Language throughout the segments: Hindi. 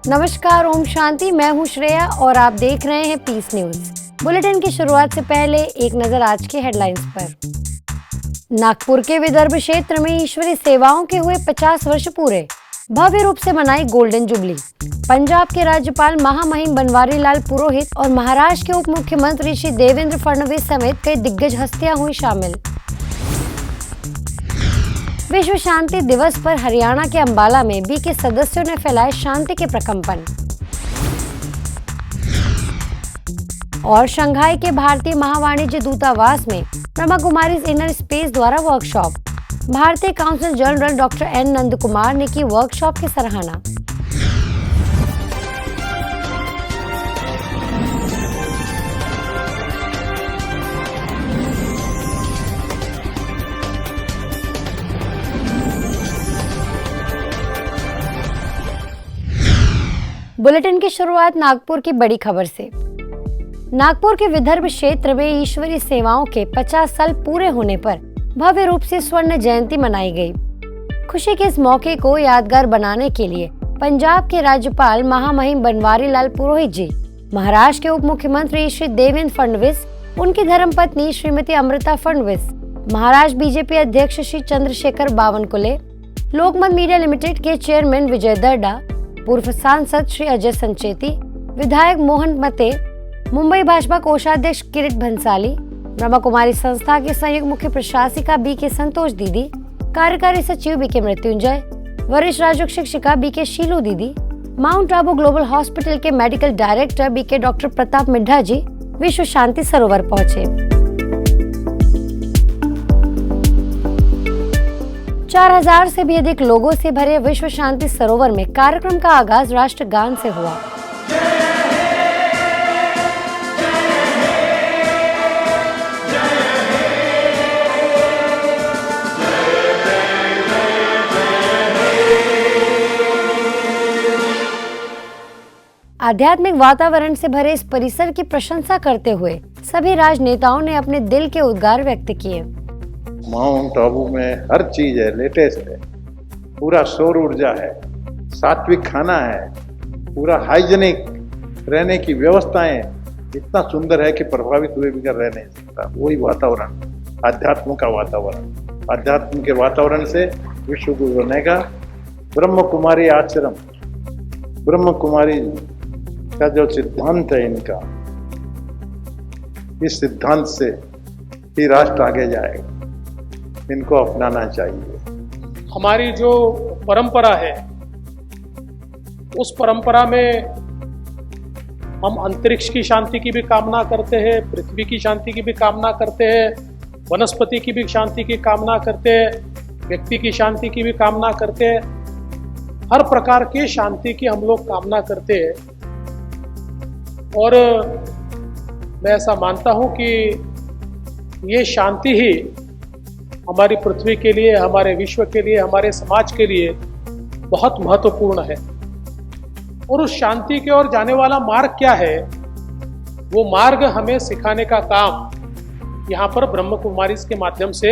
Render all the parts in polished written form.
नमस्कार, ओम शांति। मैं हूं श्रेया और आप देख रहे हैं पीस न्यूज। बुलेटिन की शुरुआत से पहले एक नजर आज के हेडलाइंस पर। नागपुर के विदर्भ क्षेत्र में ईश्वरीय सेवाओं के हुए 50 वर्ष पूरे, भव्य रूप से मनाई गोल्डन जुबली। पंजाब के राज्यपाल महामहिम बनवारी लाल पुरोहित और महाराष्ट्र के उप मुख्यमंत्री श्री देवेंद्र फडणवीस समेत कई दिग्गज हस्तियां हुई शामिल। विश्व शांति दिवस पर हरियाणा के अंबाला में बी के सदस्यों ने फैलाए शांति के प्रकंपन। और शंघाई के भारतीय महावाणिज्य दूतावास में ब्रह्मा कुमारीज इनर स्पेस द्वारा वर्कशॉप। भारतीय council general doctor N Nand Kumar ने की वर्कशॉप की सराहना। बुलेटिन की शुरुआत नागपुर की बड़ी खबर से। नागपुर के विदर्भ क्षेत्र में ईश्वरीय सेवाओं के 50 साल पूरे होने पर भव्य रूप से स्वर्ण जयंती मनाई गई। खुशी के इस मौके को यादगार बनाने के लिए पंजाब के राज्यपाल महामहिम बनवारी लाल पुरोहित जी, महाराष्ट्र के उप मुख्यमंत्री श्री देवेंद्र फडणवीस, उनकी धर्मपत्नी श्रीमती अमृता फडणवीस, महाराष्ट्र बीजेपी अध्यक्ष श्री चंद्रशेखर बावनकुले, लोकमत मीडिया लिमिटेड के चेयरमैन विजय दर्डा, पूर्व सांसद श्री अजय संचेती, विधायक मोहन मते, मुंबई भाजपा कोषाध्यक्ष किरीट भंसाली, ब्रह्मा कुमारी संस्था के संयुक्त मुख्य प्रशासिका बी के संतोष दीदी, कार्यकारी सचिव बी के मृत्युंजय, वरिष्ठ राजयोग शिक्षिका बी के शीलू दीदी, माउंट आबू ग्लोबल हॉस्पिटल के मेडिकल डायरेक्टर बी के डॉक्टर प्रताप मिड्ढा जी विश्व शांति सरोवर पहुंचे। 4000 से भी अधिक लोगों से भरे विश्व शांति सरोवर में कार्यक्रम का आगाज राष्ट्रगान से हुआ। आध्यात्मिक वातावरण से भरे इस परिसर की प्रशंसा करते हुए सभी राजनेताओं ने अपने दिल के उद्गार व्यक्त किए। माउंट आबू में हर चीज है, लेटेस्ट है, पूरा सौर ऊर्जा है, सात्विक खाना है, पूरा हाइजेनिक रहने की व्यवस्थाएं इतना सुंदर है कि प्रभावित हुए बिना रह नहीं सकता। वही वातावरण, अध्यात्म का वातावरण, अध्यात्म के वातावरण से विश्व गुरु बनेगा। ब्रह्म कुमारी आश्रम, ब्रह्म कुमारी का जो सिद्धांत है इनका, इस सिद्धांत से ही राष्ट्र आगे जाएगा। इनको अपनाना चाहिए। हमारी जो परंपरा है, उस परंपरा में हम अंतरिक्ष की शांति की भी कामना करते हैं, पृथ्वी की शांति की भी कामना करते हैं, वनस्पति की भी शांति की कामना करते हैं, व्यक्ति की शांति की भी कामना करते हैं। हर प्रकार की शांति की हम लोग कामना करते हैं। और मैं ऐसा मानता हूं कि ये शांति ही हमारी पृथ्वी के लिए, हमारे विश्व के लिए, हमारे समाज के लिए बहुत महत्वपूर्ण है। और उस शांति की ओर जाने वाला मार्ग क्या है, वो मार्ग हमें सिखाने का काम यहाँ पर ब्रह्म कुमारीज के माध्यम से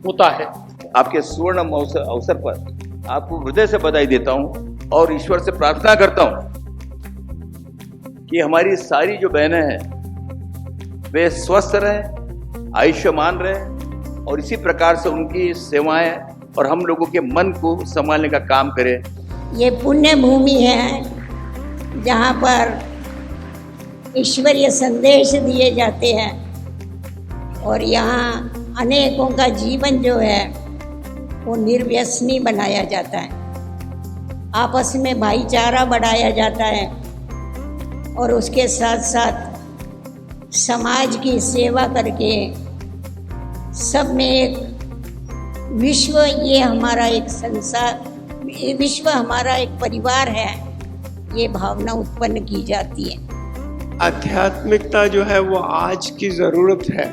होता है। आपके सुवर्ण अवसर पर आपको हृदय से बधाई देता हूँ और ईश्वर से प्रार्थना करता हूँ कि हमारी सारी जो बहनें हैं वे स्वस्थ रहें, आयुष्मान रहें और इसी प्रकार से उनकी सेवाएं और हम लोगों के मन को संभालने का काम करें। ये पुण्य भूमि है जहाँ पर ईश्वरीय संदेश दिए जाते हैं और यहाँ अनेकों का जीवन जो है वो निर्व्यसनी बनाया जाता है, आपस में भाईचारा बढ़ाया जाता है और उसके साथ साथ समाज की सेवा करके सब में एक विश्व, ये हमारा एक संसार, विश्व हमारा एक परिवार है, ये भावना उत्पन्न की जाती है। आध्यात्मिकता जो है वो आज की ज़रूरत है।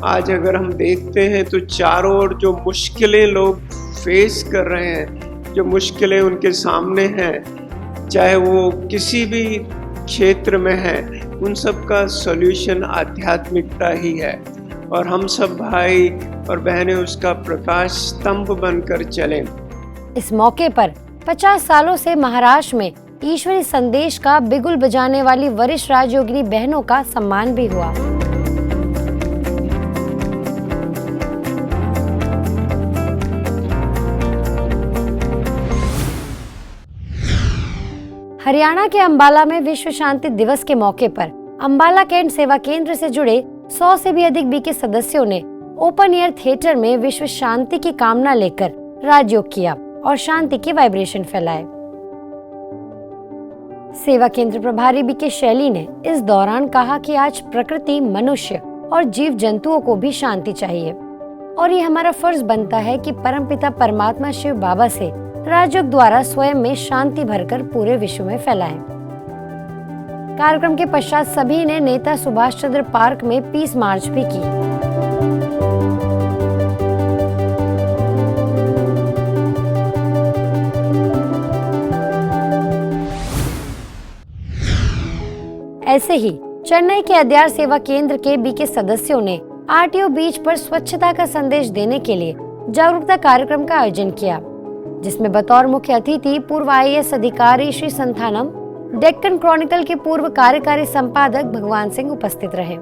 आज अगर हम देखते हैं तो चारों ओर जो मुश्किलें लोग फेस कर रहे हैं, जो मुश्किलें उनके सामने हैं, चाहे वो किसी भी क्षेत्र में है, उन सब का सॉल्यूशन आध्यात्मिकता ही है। और हम सब भाई और बहनें उसका प्रकाश स्तंभ बनकर चलें। इस मौके पर 50 सालों से महाराष्ट्र में ईश्वरी संदेश का बिगुल बजाने वाली वरिष्ठ राजयोगिनी बहनों का सम्मान भी हुआ। हरियाणा के अंबाला में विश्व शांति दिवस के मौके पर अंबाला कैंट सेवा केंद्र से जुड़े 100 से भी अधिक बीके सदस्यों ने ओपन एयर थिएटर में विश्व शांति की कामना लेकर राजयोग किया और शांति की वाइब्रेशन फैलाए। सेवा केंद्र प्रभारी बीके शैली ने इस दौरान कहा कि आज प्रकृति, मनुष्य और जीव जंतुओं को भी शांति चाहिए और ये हमारा फर्ज बनता है कि परमपिता परमात्मा शिव बाबा से राजयोग द्वारा स्वयं में शांति भरकर पूरे विश्व में फैलाएं। कार्यक्रम के पश्चात सभी ने नेता सुभाष चंद्र पार्क में पीस मार्च भी की। ऐसे ही चेन्नई के अद्यार सेवा केंद्र के बीके सदस्यों ने आरटीओ बीच पर स्वच्छता का संदेश देने के लिए जागरूकता कार्यक्रम का आयोजन किया, जिसमें बतौर मुख्य अतिथि पूर्व IAS अधिकारी श्री संथानम, डेक्कन क्रॉनिकल के पूर्व कार्यकारी संपादक भगवान सिंह उपस्थित रहे।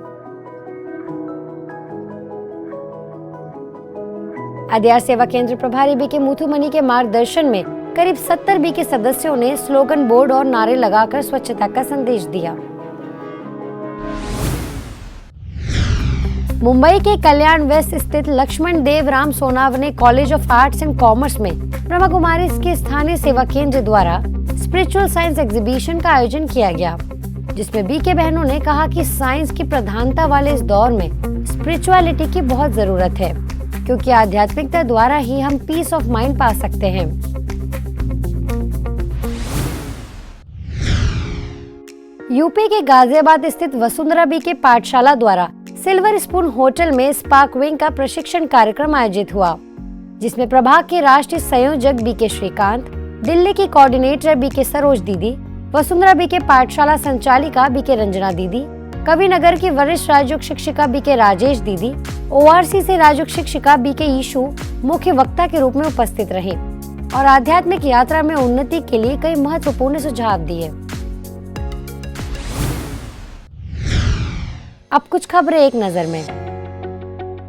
अद्यार सेवा केंद्र प्रभारी बीके मुथुमनी के मार्गदर्शन में करीब 70 बीके सदस्यों ने स्लोगन बोर्ड और नारे लगाकर स्वच्छता का संदेश दिया। मुंबई के कल्याण वेस्ट स्थित Laxman Dev Ram Sonawane college of arts and commerce में ब्रह्मा कुमारी के स्थानीय सेवा केंद्र द्वारा स्पिरिचुअल साइंस एग्जीबिशन का आयोजन किया गया, जिसमें बीके बहनों ने कहा कि साइंस की प्रधानता वाले इस दौर में स्पिरिचुअलिटी की बहुत जरूरत है, क्योंकि आध्यात्मिकता द्वारा ही हम पीस ऑफ माइंड पा सकते हैं। यूपी के गाजियाबाद स्थित वसुंधरा बीके पाठशाला द्वारा सिल्वर स्पून होटल में स्पार्क विंग का प्रशिक्षण कार्यक्रम आयोजित हुआ, जिसमें प्रभाग के राष्ट्रीय संयोजक बीके श्रीकांत, दिल्ली की कोऑर्डिनेटर बीके सरोज दीदी, वसुंधरा बीके पाठशाला संचालिका बीके रंजना दीदी, कविनगर की वरिष्ठ राजयोग शिक्षिका बीके राजेश दीदी, ORC से राजयोग शिक्षिका बीके ईशु मुख्य वक्ता के रूप में उपस्थित रहे और आध्यात्मिक यात्रा में उन्नति के लिए कई महत्वपूर्ण सुझाव दिए। अब कुछ खबरें एक नजर में।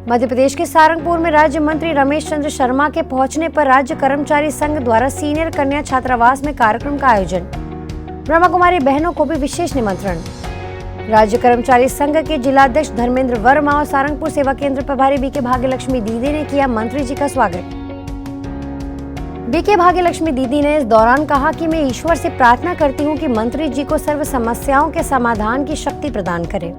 मध्य प्रदेश के सारंगपुर में राज्य मंत्री रमेश चंद्र शर्मा के पहुंचने पर राज्य कर्मचारी संघ द्वारा सीनियर कन्या छात्रावास में कार्यक्रम का आयोजन। ब्रह्मा कुमारी बहनों को भी विशेष निमंत्रण। राज्य कर्मचारी संघ के जिलाध्यक्ष धर्मेंद्र वर्मा और सारंगपुर सेवा केंद्र प्रभारी बीके भाग्यलक्ष्मी दीदी ने किया मंत्री जी का स्वागत। बीके भाग्यलक्ष्मी दीदी ने इस दौरान कहा कि मैं ईश्वर से प्रार्थना करती हूँ कि मंत्री जी को सर्व समस्याओं के समाधान की शक्ति प्रदान करे।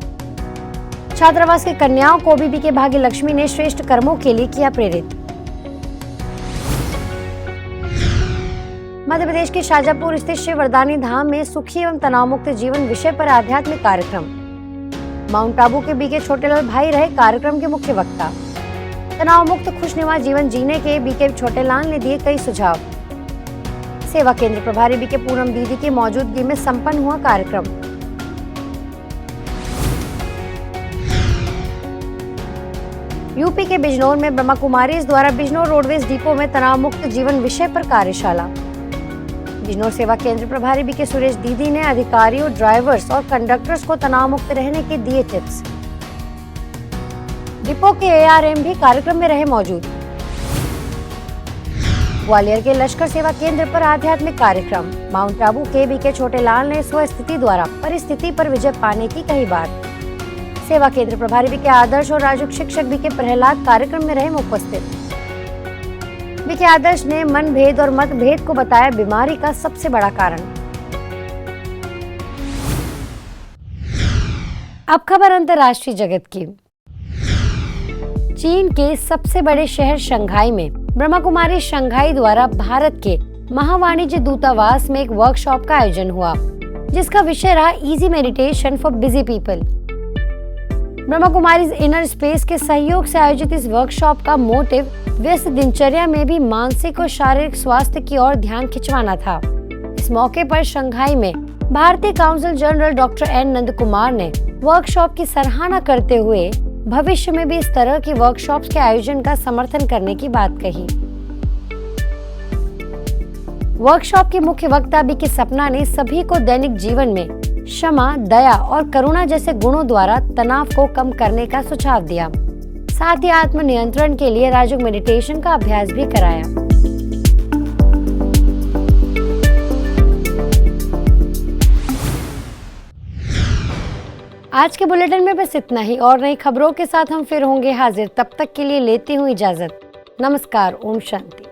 छात्रावास की कन्याओं को भी बीके भाग्यलक्ष्मी ने श्रेष्ठ कर्मों के लिए किया प्रेरित। मध्य प्रदेश के शाजापुर स्थित शिव वरदानी धाम में सुखी एवं तनाव मुक्त जीवन विषय पर आध्यात्मिक कार्यक्रम। माउंट आबू के बीके छोटेलाल भाई रहे कार्यक्रम के मुख्य वक्ता। तनाव मुक्त खुशनुमा जीवन जीने के बीके छोटेलाल ने दिए कई सुझाव। सेवा केंद्र प्रभारी बीके पूनम दीदी की मौजूदगी में संपन्न हुआ कार्यक्रम। यूपी के बिजनौर में ब्रह्मा कुमारीज द्वारा बिजनौर रोडवेज डिपो में तनाव मुक्त जीवन विषय पर कार्यशाला। बिजनौर सेवा केंद्र प्रभारी बीके सुरेश दीदी ने अधिकारियों, ड्राइवर्स और कंडक्टर्स को तनाव मुक्त रहने के दिए टिप्स। डिपो के ARM भी कार्यक्रम में रहे मौजूद। ग्वालियर के लश्कर सेवा केंद्र पर आध्यात्मिक कार्यक्रम। माउंट आबू के बीके छोटेलाल ने स्वस्थिति द्वारा परिस्थिति पर विजय पाने की कही बात। सेवा केंद्र प्रभारी बीके आदर्श और राजयोग शिक्षक बीके प्रहलाद कार्यक्रम में रहे उपस्थित। बीके आदर्श ने मन भेद और मतभेद को बताया बीमारी का सबसे बड़ा कारण। अब खबर अंतर्राष्ट्रीय जगत की। चीन के सबसे बड़े शहर शंघाई में ब्रह्मा कुमारी शंघाई द्वारा भारत के महावाणिज्य दूतावास में एक वर्कशॉप का आयोजन हुआ, जिसका विषय रहा easy meditation for busy people. Brahma Kumari inner space के सहयोग से आयोजित इस वर्कशॉप का मोटिव व्यस्त दिनचर्या में भी मानसिक और शारीरिक स्वास्थ्य की ओर ध्यान खिंचवाना था। इस मौके पर शंघाई में भारतीय council general doctor N Nand Kumar ने वर्कशॉप की सराहना करते हुए भविष्य में भी इस तरह की वर्कशॉप्स के आयोजन का समर्थन करने की बात कही। वर्कशॉप की मुख्य वक्ता बीके सपना ने सभी को दैनिक जीवन में क्षमा, दया और करुणा जैसे गुणों द्वारा तनाव को कम करने का सुझाव दिया। साथ ही आत्म नियंत्रण के लिए राजयोग मेडिटेशन का अभ्यास भी कराया। आज के बुलेटिन में बस इतना ही। और नई खबरों के साथ हम फिर होंगे हाजिर। तब तक के लिए लेती हूँ इजाजत। नमस्कार। ओम शांति।